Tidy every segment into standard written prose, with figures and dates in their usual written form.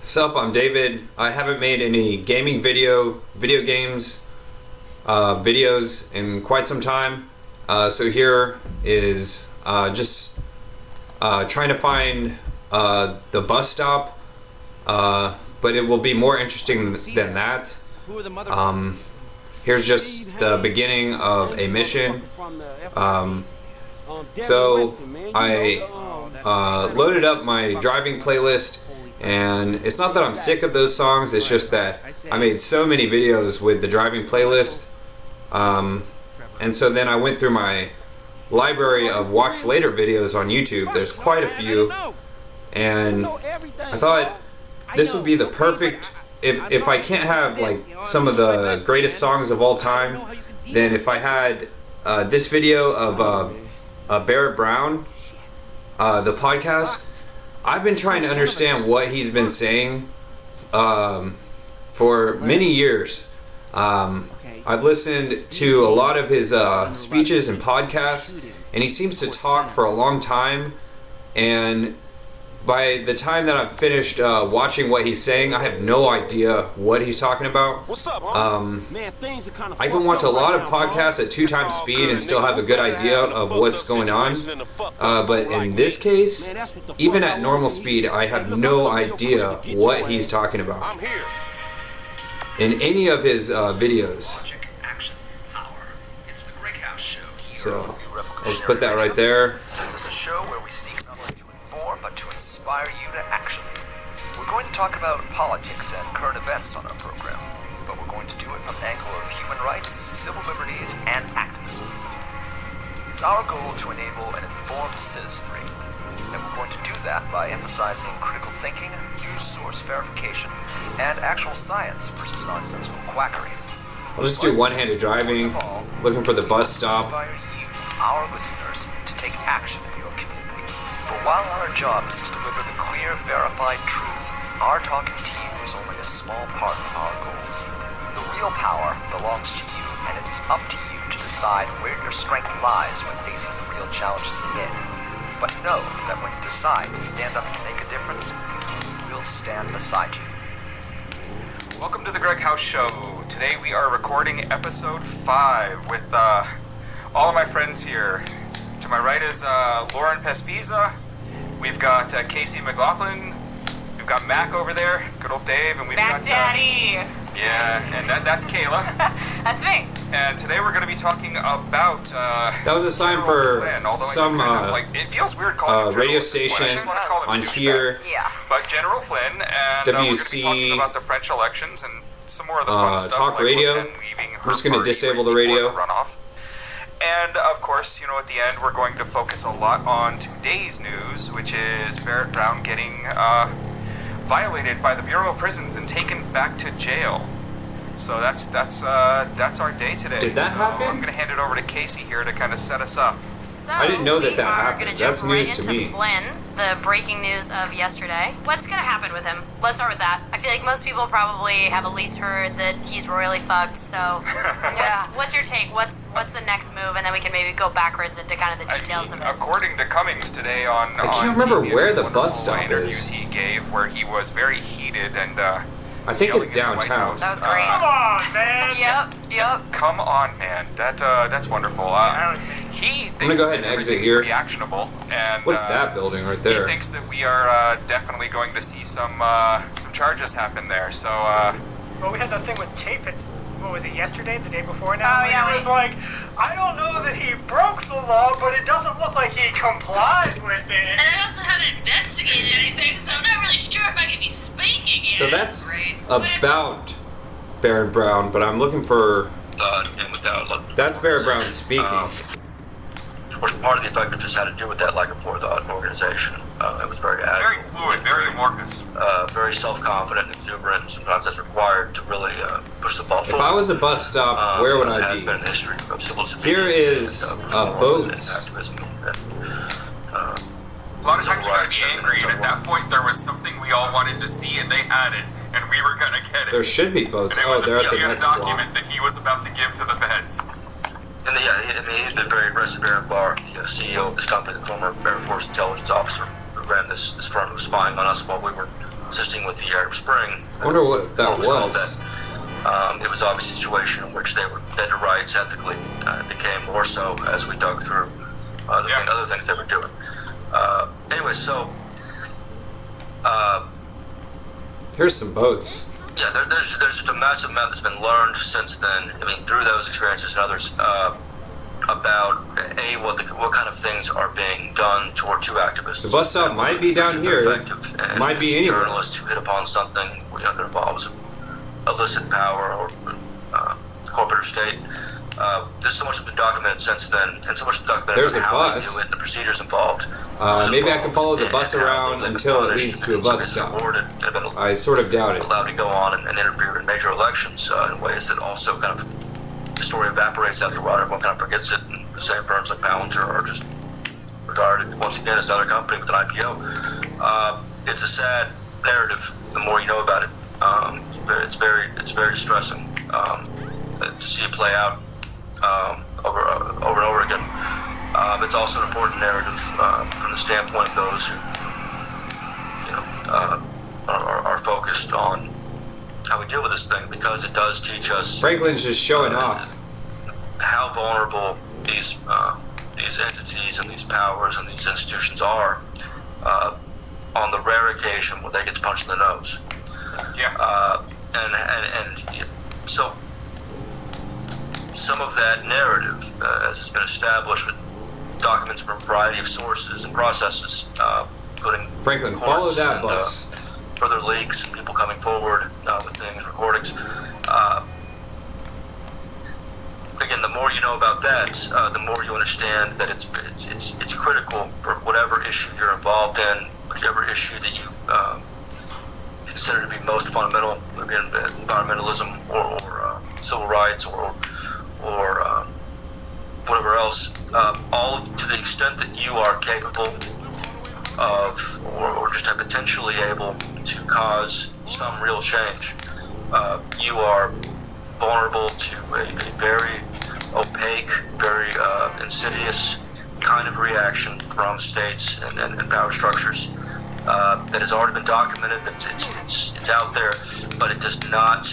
Sup, I'm David. I haven't made any gaming video games videos in quite some time. So here is just trying to find the bus stop, but it will be more interesting than that. Here's just the beginning of a mission. So I loaded up my driving playlist, and it's not that I'm sick of those songs, it's just that I made so many videos with the driving playlist, and so then I went through my library of watch later videos on YouTube. There's quite a few, and I thought this would be the perfect, if I can't have like some of the greatest songs of all time, then if I had this video of Barrett Brown, the podcast. I've been trying to understand what he's been saying for many years. I've listened to a lot of his speeches and podcasts, and he seems to talk for a long time, and by the time that I've finished watching what he's saying, I have no idea what he's talking about. I can watch a lot of podcasts at 2 times speed and still have a good idea of what's going on. But in this case, even at normal speed, I have no idea what he's talking about in any of his videos. So I'll just put that right there. This is a show where we seek not only to inform, but to inspire you to action. We're going to talk about politics and current events on our program, but we're going to do it from the angle of human rights, civil liberties, and activism. It's our goal to enable an informed citizenry, and we're going to do that by emphasizing critical thinking, news source verification, and actual science versus nonsensical quackery. I'll just do one-handed driving, looking for the bus stop. Inspire you, our listeners, to take action in your community. For while our job is to deliver the clear, verified truth, our talking to you is only a small part of our goals. The real power belongs to you, and it is up to you to decide where your strength lies when facing the real challenges ahead. But know that when you decide to stand up and make a difference, we'll stand beside you. Welcome to the Greg House Show. Today we are recording episode 5 with all of my friends here. To my right is Lauren Pespiza. We've got Casey McLaughlin. We've got Mac over there. Good old Dave. And we've Mac got Daddy. Yeah, and that's Kayla. That's me. And today we're going to be talking about That was a sign for Flynn, some it feels weird calling him radio General at this point. I station just wanna call him on douchebag. here. Yeah. But General Flynn, and we're going to be talking about the French elections and some more of the fun stuff, talk like radio. leaving her I'm just going to party disable the before radio. runoff. And of course, at the end, we're going to focus a lot on today's news, which is Barrett Brown getting violated by the Bureau of Prisons and taken back to jail. So that's our day today. Did that happen? I'm going to hand it over to Casey here to kind of set us up. So I didn't know that we are happened. Gonna jump That's right news to into me. Flynn, the breaking news of yesterday. What's gonna happen with him? Let's start with that. I feel like most people probably have at least heard that he's royally fucked. So, what's your take? What's the next move? And then we can maybe go backwards into kind of the details of it. According to Cummings today on I can't remember TV, where there's the one bus of the stop interviews is. he gave where he was very heated and I think yelling it's at the White downtown. House. That was great. Come on, man. Yep. Come on, man. That's wonderful. He thinks gonna go ahead and that exit everything's here. pretty actionable, and What's that building right there? He thinks that we are definitely going to see some charges happen there. So Well, we had that thing with Chaffetz, what was it, yesterday, the day before now? Oh, yeah, He was like, I don't know that he broke the law, but it doesn't look like he complied with it. And I also haven't investigated anything, so I'm not really sure if I can be speaking yet. So that's Right. about Barrett Brown, but I'm looking for... And without That's Barrett Brown speaking. Of course, part of the effectiveness had to do with that lack of forethought and organization. It was very agile, very fluid, very amorphous. very self-confident and exuberant. And sometimes that's required to really push the ball If forward. I was a bus stop, where would as it I has be? been in history of civil Here disobedience is and, a reform and boat. activism. A lot of times you gotta be angry, and at that point there was something we all wanted to see, and they had it, and we were gonna get it. There should be boats. And it Oh, was they're at the a next block. document that he was about to give to the feds. And he's been very aggressive. Aaron Barr, the CEO of this company, the former Air Force intelligence officer who ran this firm, was spying on us while we were assisting with the Arab Spring. I wonder what that was called was. that. It was obviously a situation in which they were dead to rights ethically. It became more so as we dug through other things they were doing. Anyway, so Here's some boats. yeah, there's just a massive amount that's been learned since then. I mean, through those experiences and others, about what kind of things are being done toward two activists. The bus stop might be down here. Effective, Might be anywhere. Journalists who hit upon something that involves illicit power or corporate or state. There's so much that's been documented since then, and so much that's documented There's about a how bus. they do it, and the procedures involved. Maybe I can follow the bus around until it leads to a bus stop. I sort of doubt it. Allowed to go on and interfere in major elections in ways that also kind of the story evaporates after a while. Everyone kind of forgets it, and the same firms like Ballinger are just regarded once again as another company with an IPO. It's a sad narrative. The more you know about it, it's very distressing to see it play out over and over again. It's also an important narrative from the standpoint of those who, are focused on how we deal with this thing, because it does teach us. Franklin's just showing off. How vulnerable these entities and these powers and these institutions are on the rare occasion where they get punched in the nose. Yeah. And so some of that narrative has been established with documents from a variety of sources and processes, including Franklin, follow courts that and, bus. further leaks and people coming forward with things, recordings. Again, the more you know about that, the more you understand that it's critical for whatever issue you're involved in, whichever issue that you consider to be most fundamental, maybe environmentalism or civil rights or whatever else. All to the extent that you are capable of, or just potentially able to cause some real change, you are vulnerable to a very opaque, very insidious kind of reaction from states and power structures that has already been documented. That it's out there, but it does not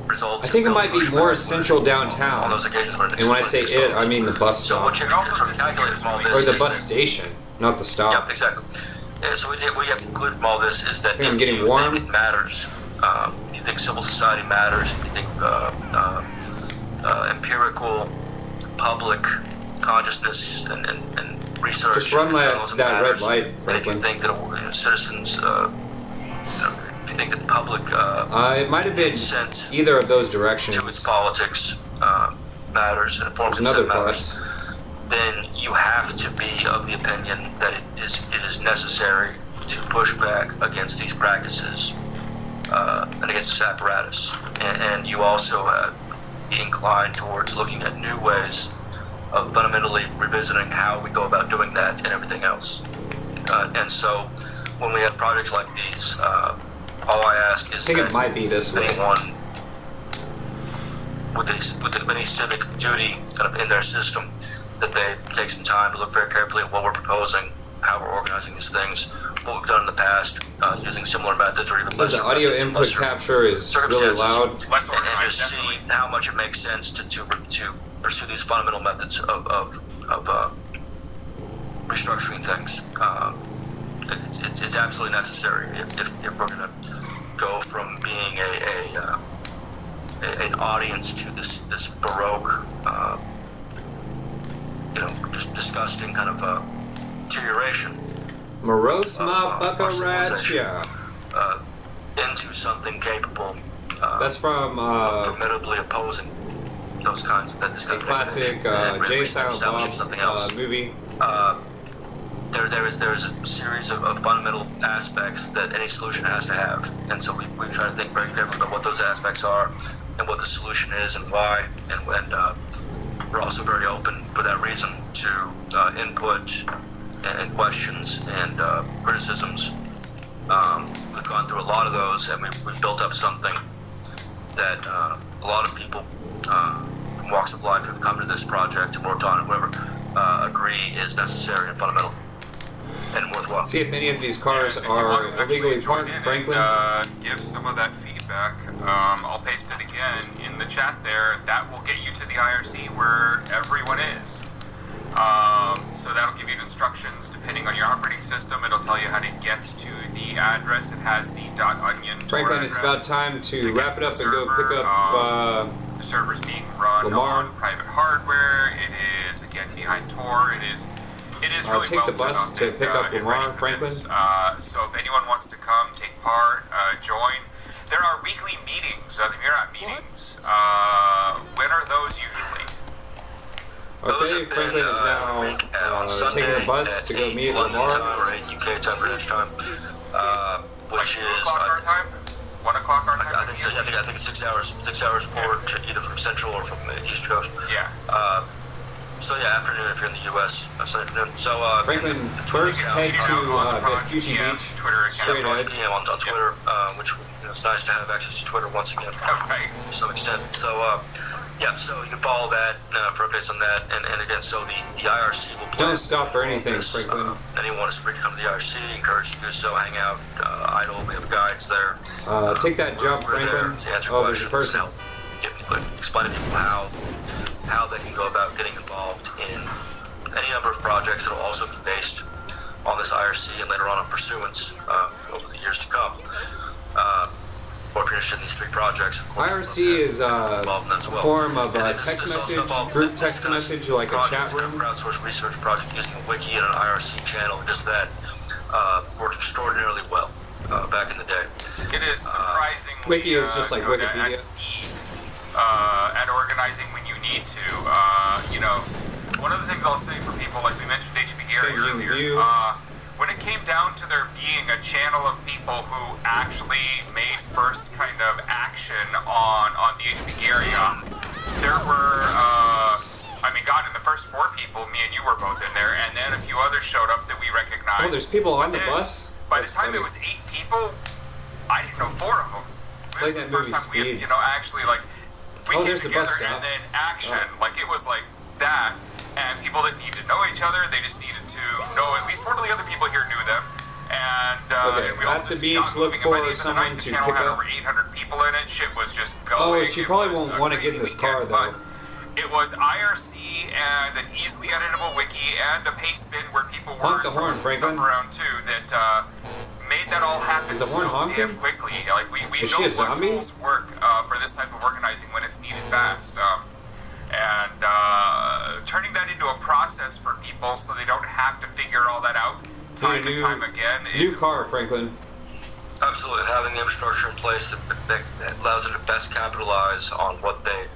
result. I think it might be more central downtown. On those occasions when And when I say it, I mean the bus so stop. what you can also calculate from all this Or the is bus that- station, not the stop. Yep, exactly. Yeah, so what you have to conclude from all this is that think I'm if getting you warm. think it matters, if you think civil society matters, if you think empirical public consciousness and research Just run and that journalism red matters, light, and if you Franklin. think that citizens, if you think that public It might have been consent either of those directions. to its politics matters and informed There's another consent matters, bus. then you have to be of the opinion that it is necessary to push back against these practices and against this apparatus. And you also be inclined towards looking at new ways of fundamentally revisiting how we go about doing that and everything else. And so when we have projects like these, all I ask is I think that it might be this way. anyone with any civic duty kind of in their system, that they take some time to look very carefully at what we're proposing, how we're organizing these things, what we've done in the past, using similar methods or even Because lesser the audio methods, input lesser capture is really circumstances, loud. Less and organized, just see definitely. how much it makes sense to pursue these fundamental methods of restructuring things. It's absolutely necessary if we're going to go from being an audience to this baroque, just disgusting kind of deterioration Morose ma our civilization. buckaraccia. Into something capable. That's from formidably opposing those kinds of this a kind of classic degradation and Jay Silent establishing something else. Bob movie. There is a series of fundamental aspects that any solution has to have, and so we try to think very carefully about what those aspects are and what the solution is and why, and we're also very open for that reason to input and questions and criticisms. We've gone through a lot of those, and we've built up something that a lot of people from walks of life who've come to this project and worked on it, whatever, agree is necessary and fundamental. and worthwhile. See if any of these cars And if you want are to actually illegally join parked, in Franklin. and, give some of that feedback. I'll paste it again in the chat there. That will get you to the IRC where everyone is. So that'll give you instructions depending on your operating system. It'll tell you how to get to the address. It has the .onion Franklin, it's about time to wrap it up and go pick up the server's being run Lamar. on private hardware. It is again behind Tor. It is really take well the set bus up to and, pick up and Lamar, ready for this. Franklin. So if anyone wants to come, take part, join. There are weekly meetings, the Murat meetings. When are those usually? Those Okay, have been, Franklin is now week on Sunday taking the bus at to go 8 meet London Lamar. time or 8 UK time, British time, Like which 2 is o'clock our time? 1 o'clock our time? I think so, I think it's 6 hours forward, either from Central or from the East Coast. Yeah. So yeah, afternoon if you're in the U.S. Sunday afternoon. So Franklin, the Twitter first account, take to Project Vespucci GM Beach, Twitter account. straight ahead. Project GM on Twitter, which it's nice to have access to Twitter once again. Right. To some extent. So, yeah, so you can follow that for updates on that. And again, so the IRC will play. Don't stop for anything, this. Franklin. Anyone is free to come to the IRC, encouraged to do so, hang out, idle. We have guides there. Take that jump, We're there Franklin. to answer Oh, there's a questions, person. explain to people how they can go about getting involved in any number of projects that will also be based on this IRC and later on in pursuance over the years to come. Or if you're interested in these 3 projects, of course, IRC is a involved in that as well. form of And a then this text also message, involved group this text kind of message, like a project, chat this kind of room. crowdsourced research project using a wiki and an IRC channel, just that worked extraordinarily well back in the day. It is surprisingly Wiki is just like good Wikipedia. at speed, at organizing when you need to. One of the things I'll say for people, like we mentioned HB Gary Changing earlier, view. when it came down to there being a channel of people who actually made first kind of action on the HB Gary, there were, God, in the first 4 people, me and you were both in there, and then a few others showed up that we recognized. Oh, there's people on the Then, bus? By That's the time funny. it was 8 people, I didn't know 4 of them. Like This is that the first movie time we Speed. had, actually, like, we Oh, came there's the bus together stop. and then action. Like, it was like that. And people didn't need to know each other. They just needed to know at least one of the other people here knew them. And, Okay, and we all at the just beach, got look moving. And by for the end of the someone night, the to channel pick had up. over 800 people in it. Shit was just going. Oh, she It probably was won't a want to get crazy in this weekend. car, though. But it was IRC and an easily editable wiki and a paste bin where people were Honk the horn, throwing some Franklin. stuff around too that made that all happen Is the horn so honking? damn quickly. Like we Is know she a what zombie? tools work for this type of organizing when it's needed fast. And turning that into a process for people so they don't have to figure all that out time and time again is New car, Franklin. Absolutely, and having the infrastructure in place that allows them to best capitalize on what they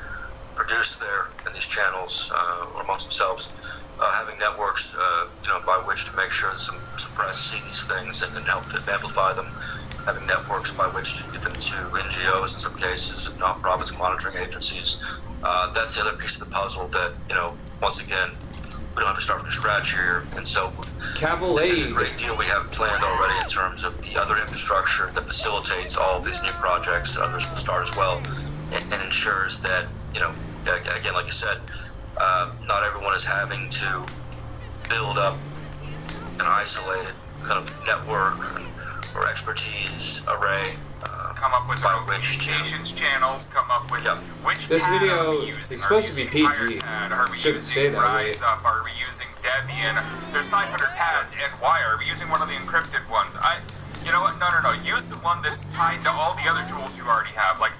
produce there in these channels or amongst themselves. Having networks, by which to make sure that some press see these things and help to amplify them. Having networks by which to get them to NGOs in some cases, nonprofits, monitoring agencies. That's the other piece of the puzzle that, once again, we don't have to start from scratch here. And so there's a Cavalade. great deal we have planned already in terms of the other infrastructure that facilitates all of these new projects. Others will start as well, and ensures that, again, like you said, not everyone is having to build up an isolated kind of network or expertise array. come up with by their own which to- communications channels, come up with Yeah. which This pad video are we using? is Are we supposed to be using PG. Pirate Pad? Are we Should stay using that way. Rise Up? Are we using Debian? There's 500 pads, and why are we using one of the encrypted ones? You know what? No. Use the one that's tied to all the other tools you already have. Like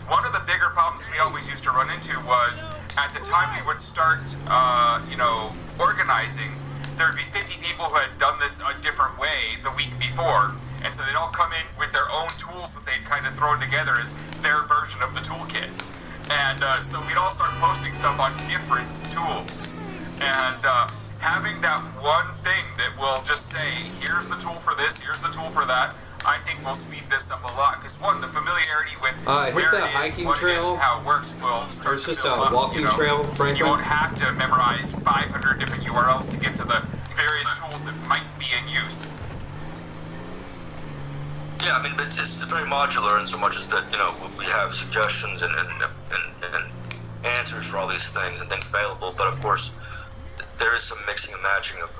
one of the bigger problems we always used to run into was at the time we would start, organizing. There'd be 50 people who had done this a different way the week before, and so they'd all come in with their own tools that they'd kind of thrown together as their version of the toolkit. And so we'd all start posting stuff on different tools. And having that one thing that will just say, here's the tool for this, here's the tool for that, I think will speed this up a lot. Because one, the familiarity with Hit where that it is, hiking what it is, trail. how it works will start It's to just build a up, walking trail, Franklin. You won't have to memorize 500 different URLs to get to the various tools that might be in use. Yeah, I mean, but it's very modular in so much as that, we have suggestions and answers for all these things and things available. But of course, there is some mixing and matching of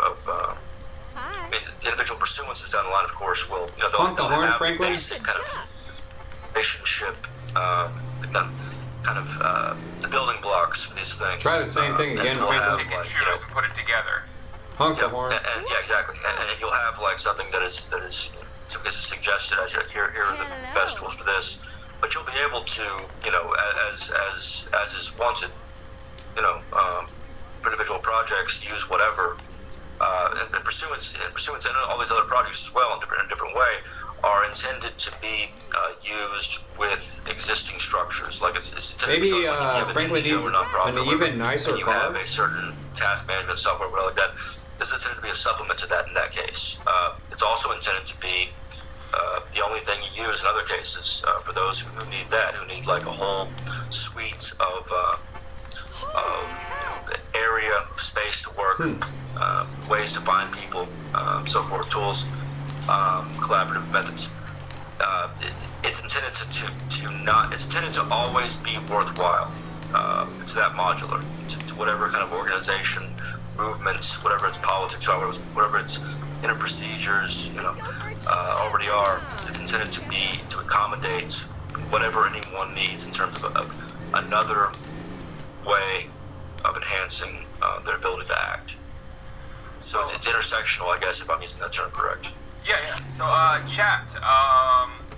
Hi. individual pursuances down the line, of course, will they'll Honk the horn, have Franklin? basic kind of relationship, the building blocks for these things. Try the same thing again, and we'll have, Franklin. Pick and choose and put it together. Honk the Yep, horn. and yeah, exactly. And you'll have like something that is suggested as here are the best tools for this. But you'll be able to, as is wanted, for individual projects, use whatever. And pursuance and all these other projects as well in a different way are intended to be used with existing structures. Like it's intended to be Maybe something like if you have an Franklin NGO needs or nonprofit an or whatever, even nicer and you car. have a certain task management software, whatever like that. This is intended to be a supplement to that in that case. It's also intended to be the only thing you use in other cases for those who need that, who need like a whole suite of area, space to work, ways to find people, so forth, tools, collaborative methods. It's intended it's intended to always be worthwhile. It's that modular to whatever kind of organization, movements, whatever its politics are, whatever its inner procedures, already are. It's intended to accommodate whatever anyone needs in terms of another way of enhancing their ability to act. So it's intersectional, I guess, if I'm using that term correct. Yeah. So, chat.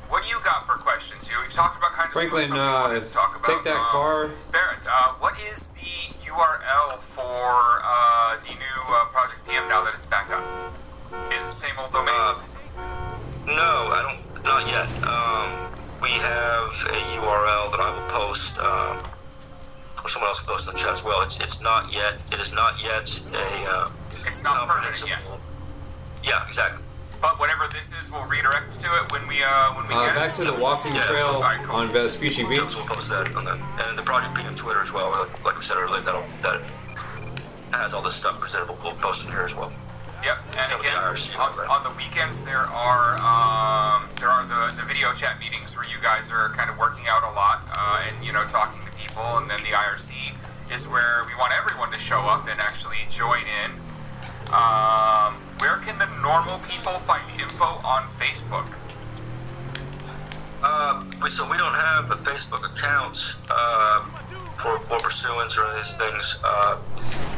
What do you got for questions? We've talked about kind of Franklin, some of the stuff we wanted to talk about. take that car. Barrett, what is the URL for the new Project PM now that it's back up? Is it the same old domain? No, I don't. Not yet. We have a URL that I will post. Or someone else will post in the chat as well. It's not yet. It is not yet a. It's not permanent yet. Yeah, exactly. But whatever this is, we'll redirect to it when we get Back it. to the walking trail Alright, cool. on Vespucci Beach. So we'll post that on and the project being on Twitter as well. Like we said earlier, that has all this stuff presented. We'll post it here as well. Yep, and Some of the again, IRC and all that. on the weekends there are the video chat meetings where you guys are kind of working out a lot and talking to people, and then the IRC is where we want everyone to show up and actually join in. Where can the normal people find the info on Facebook? So we don't have a Facebook account for pursuance or any of these things.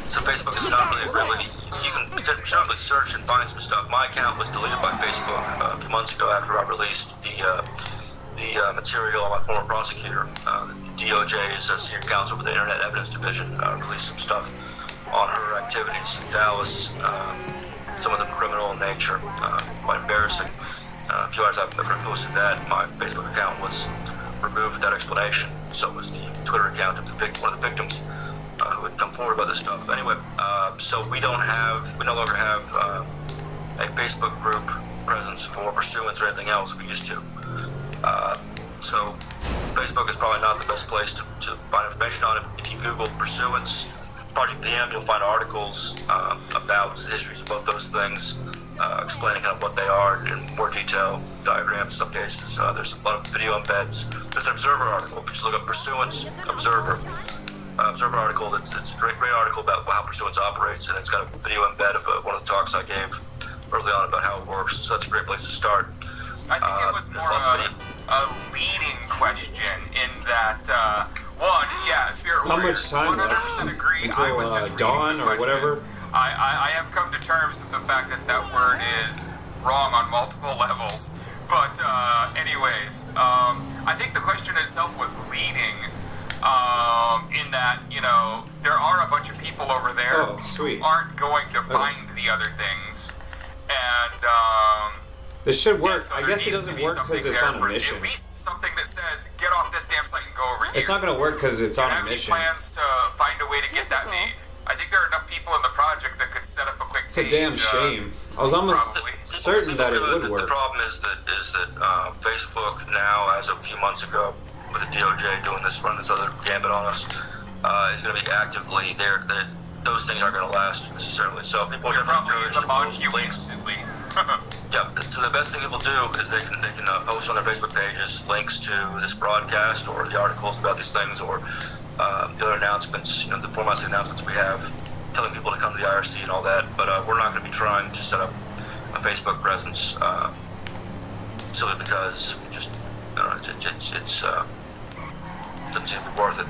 So Facebook is not really. You can certainly search and find some stuff. My account was deleted by Facebook a few months ago after I released the material on my former prosecutor. The DOJ's Senior Counsel for the Internet Evidence Division released some stuff on her activities in Dallas. Some of them criminal in nature, quite embarrassing. A few hours after I posted that, my Facebook account was removed with that explanation. So was the Twitter account of one of the victims who had come forward about this stuff. Anyway, so we no longer have a Facebook group presence for pursuance or anything else we used to. So Facebook is probably not the best place to find information on it. If you Google pursuance, Project PM, you'll find articles about the histories of both those things, explaining kind of what they are in more detail, diagrams in some cases. There's a lot of video embeds. There's an Observer article. If you just look up Pursuance, Observer article, it's a great article about how Pursuance operates, and it's got a video embed of one of the talks I gave early on about how it works. So that's a great place to start. I think it was more a leading question in that, Spirit How Warrior, much time 100% agree. until I was just dawn reading the or question. whatever? I have come to terms with the fact that word is wrong on multiple levels. But anyways, I think the question itself was leading in that, there are a bunch of people over there who aren't going to find the other things. And This should work. so I there guess it needs to doesn't be work something because it's there on a for mission. At least something that says, get off this damn site and go over here. It's not going to work because it's Do you on a have any mission. plans to find a way to get that made? I think there are enough people in the project that could set up a quick It's a page. damn shame. I was almost Probably. certain that it would work. The problem is that Facebook now, as of a few months ago, with the DOJ running this other gambit on us, is going to be actively there. Those things aren't going to last necessarily. So people are going to be Probably encouraged to post you links. instantly. Yeah. So the best thing people do is they can post on their Facebook pages links to this broadcast or the articles about these things or the other announcements. The formats of announcements we have, telling people to come to the IRC and all that. But we're not going to be trying to set up a Facebook presence, simply because we just, it's doesn't seem to be worth it.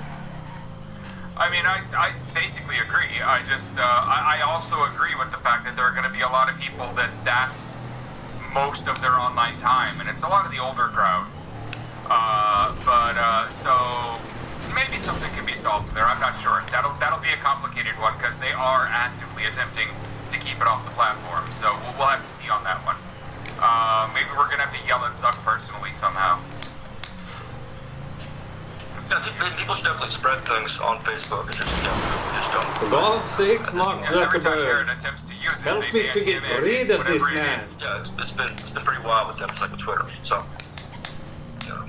I mean, I basically agree. I also agree with the fact that there are going to be a lot of people that's most of their online time, and it's a lot of the older crowd. So maybe something can be solved there. I'm not sure. That'll be a complicated one because they are actively attempting to keep it off the platform. So we'll have to see on that one. Maybe we're gonna have to yell at Zuck personally somehow. Yeah, people should definitely spread things on Facebook. It's just, we just don't. For God's sakes, Mark Every time Aaron Zuckerberg, attempts to use it, help they me ban to get him rid and of this whatever it man. is. Yeah, it's been pretty wild with them, just like with Twitter. So, yeah.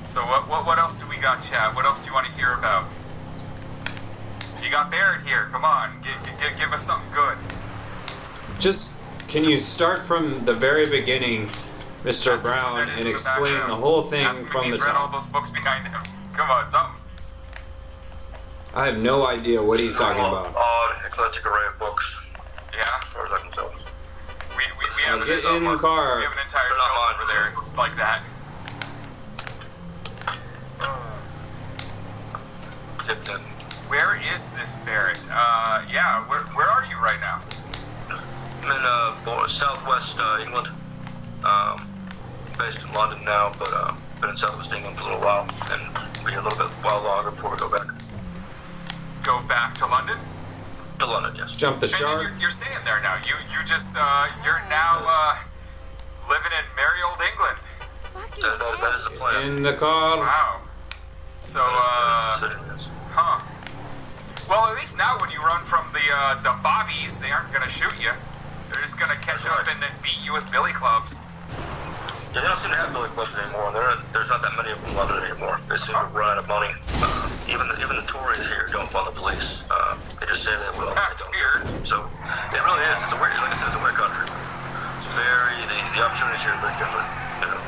So what else do we got, Chad? What else do you want to hear about? You got Barrett here. Come on, give us something good. just can you start from the very beginning, Mr. Ask him who Brown, that is and in the explain background. the whole thing Ask him if from he's the read all top? those books behind him. Come on, something. I have no idea what he's This is a talking real about. odd, eclectic array of books, Yeah, as far as I can tell. we have an Get in the car. we have an entire They're not shelf mine. over there like that. Tipped in. Where is this Barrett? Yeah, where are you right now? I'm in southwest England. Based in London now, but been in southwest England for a little while, and be a little bit while longer before we go back Go back to London? to London. Yes. Jump the And then shark. you're staying there now. You just you're now living in merry old England. That is the plan. In the car. Wow. So That is the decision. Yes. huh. Well, at least now when you run from the bobbies, they aren't gonna shoot you. They're just gonna catch That's up right. and then beat you with billy clubs. Yeah, they don't seem to have billy clubs anymore. There's not that many of them in London anymore. They seem to run out of money. Even the Tories here don't fund the police. They just say they will. That's They don't. weird. So it really is. It's a weird. Like I said, it's a weird country. It's very the opportunities here are very different. You know,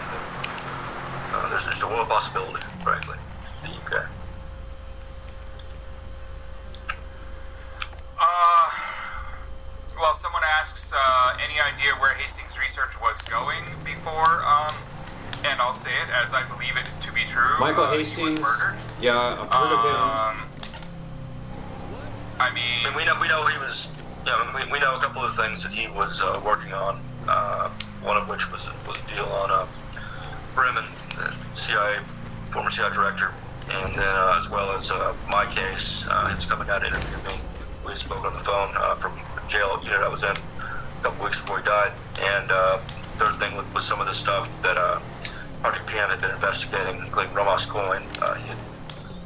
there's a world of possibility, frankly. The UK. Well, someone asks any idea where Hastings' research was going before, and I'll say it as I believe it to be true. Michael He Hastings. was murdered. Yeah, I've heard of him. I mean, And we know he was. Yeah, we know a couple of things that he was working on. One of which was a deal on Bremen, the CIA, former CIA director, and then as well as my case. He's coming out to interview me. We spoke on the phone from the jail unit I was in a couple weeks before he died. And third thing was some of the stuff that Project PM had been investigating, including Ramos Coin. He had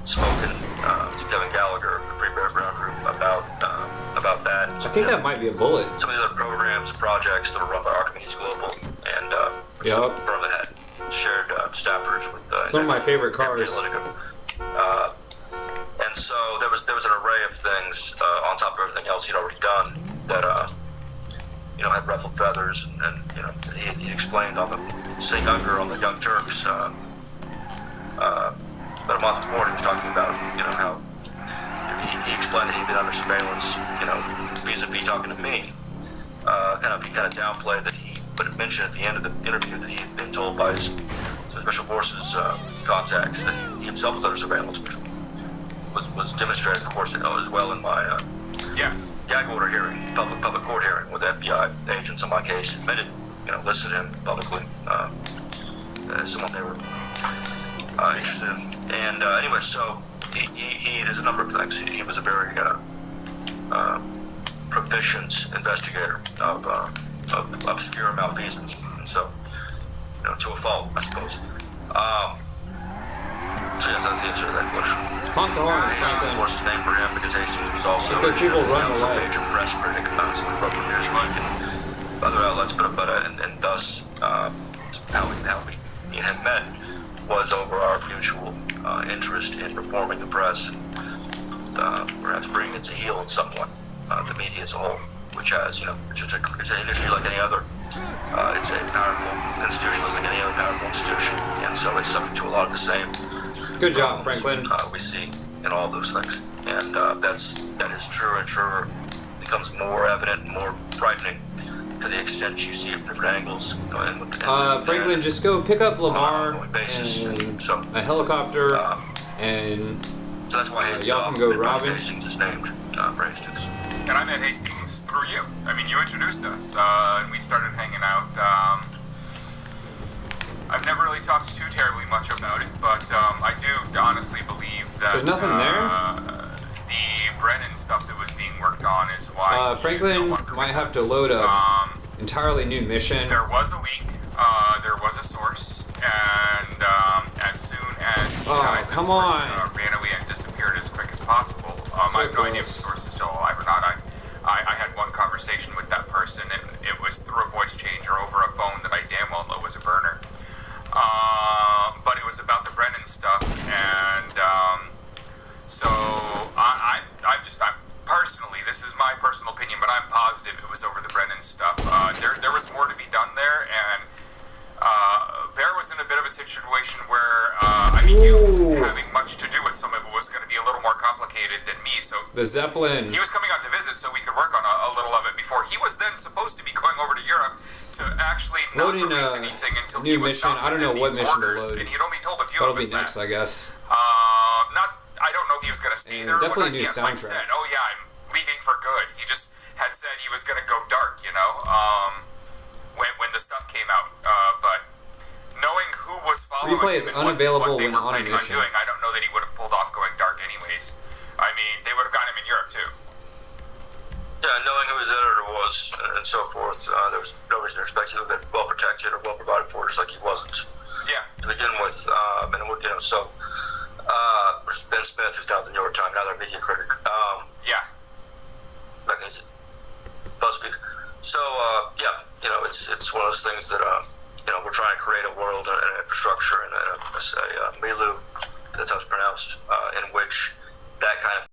spoken to Kevin Gallagher of the Free Bear Ground Group about that. I think that might be a bullet. Some of the other programs and projects that were run by Archimedes Global, and Yep. firm that had shared staffers with Some of my favorite cars. And so there was an array of things on top of everything else he'd already done that had ruffled feathers, and he explained on the Sig Unger on the Young Turks about a month before. He was talking about how he explained that he'd been under surveillance, vis-a-vis talking to me. He kind of downplayed that but it mentioned at the end of the interview that he had been told by his special forces contacts that he himself was under surveillance, which was demonstrated, of course, as well in my gag order hearing, public court hearing, with FBI agents on my case admitted, listed him publicly as someone they were interested in. And anyway, so he there's a number of things. He was a very proficient investigator of obscure malfeasance, and so to a fault, I suppose. So yes, that's the answer to that question. Honk the horn, Hastings, of Franklin. course, is named for him because Hastings was also Because people run a away. major press critic, so he wrote for Newsweek and other outlets, and thus how we had met was over our mutual interest in reforming the press and perhaps bringing it to heel in somewhat, the media as a whole, which has, it's an industry like any other. It's a powerful institution, like any other powerful institution, and so it's subject to a lot of the same Good job, problems, Franklin. we see in all those things, and that is truer and truer, becomes more evident and more frightening to the extent you see it from different angles. And with Franklin, just go pick up Lamar ongoing basis. and So, a helicopter, and so that's why y'all can go robbing. Hastings is named for Hastings. And I met Hastings through you. I mean, you introduced us, and we started hanging out. I've never really talked too terribly much about it, but I do honestly believe that There's nothing there? The Brennan stuff that was being worked on is why Franklin might have to load a entirely new mission. There was a leak, there was a source, and as soon as he died, the source ran away and disappeared as quick as possible. I have no idea if the source is still alive or not. I had one conversation with that person, and it was through a voice changer over a phone that I damn well know was a burner. But it was about the Brennan stuff, and so I'm personally, this is my personal opinion, but I'm positive it was over the Brennan stuff. There was more to be done there, and Bear was in a bit of a situation where, you having much to do with some of it was going to be a little more complicated than me, so... The Zeppelin. He was coming out to visit so we could work on a little of it before. He was then supposed to be going over to Europe to actually not release anything until he was mission. I don't know what mission to load. And he'd only told a few That'll of us be next, I guess. I don't know if he was going to stay there. Definitely or new what. He had, soundtrack. said, oh yeah, I'm leaving for good. He just had said he was going to go dark, when the stuff came out. But knowing who was following Replay is him and unavailable what they when were on a planning mission. doing, I don't know that he would have pulled off going dark anyways. I mean, they would have got him in Europe too. Yeah, knowing who his editor was and so forth, there was no reason to expect he would have been well protected or well provided for, just like he wasn't. Yeah. To begin with, and it would, Ben Smith, who's now at the New York Times, now their media critic. Yeah. Back in BuzzFeed. So, it's one of those things that, we're trying to create a world and an infrastructure and a milieu, that's how it's pronounced, in which that kind of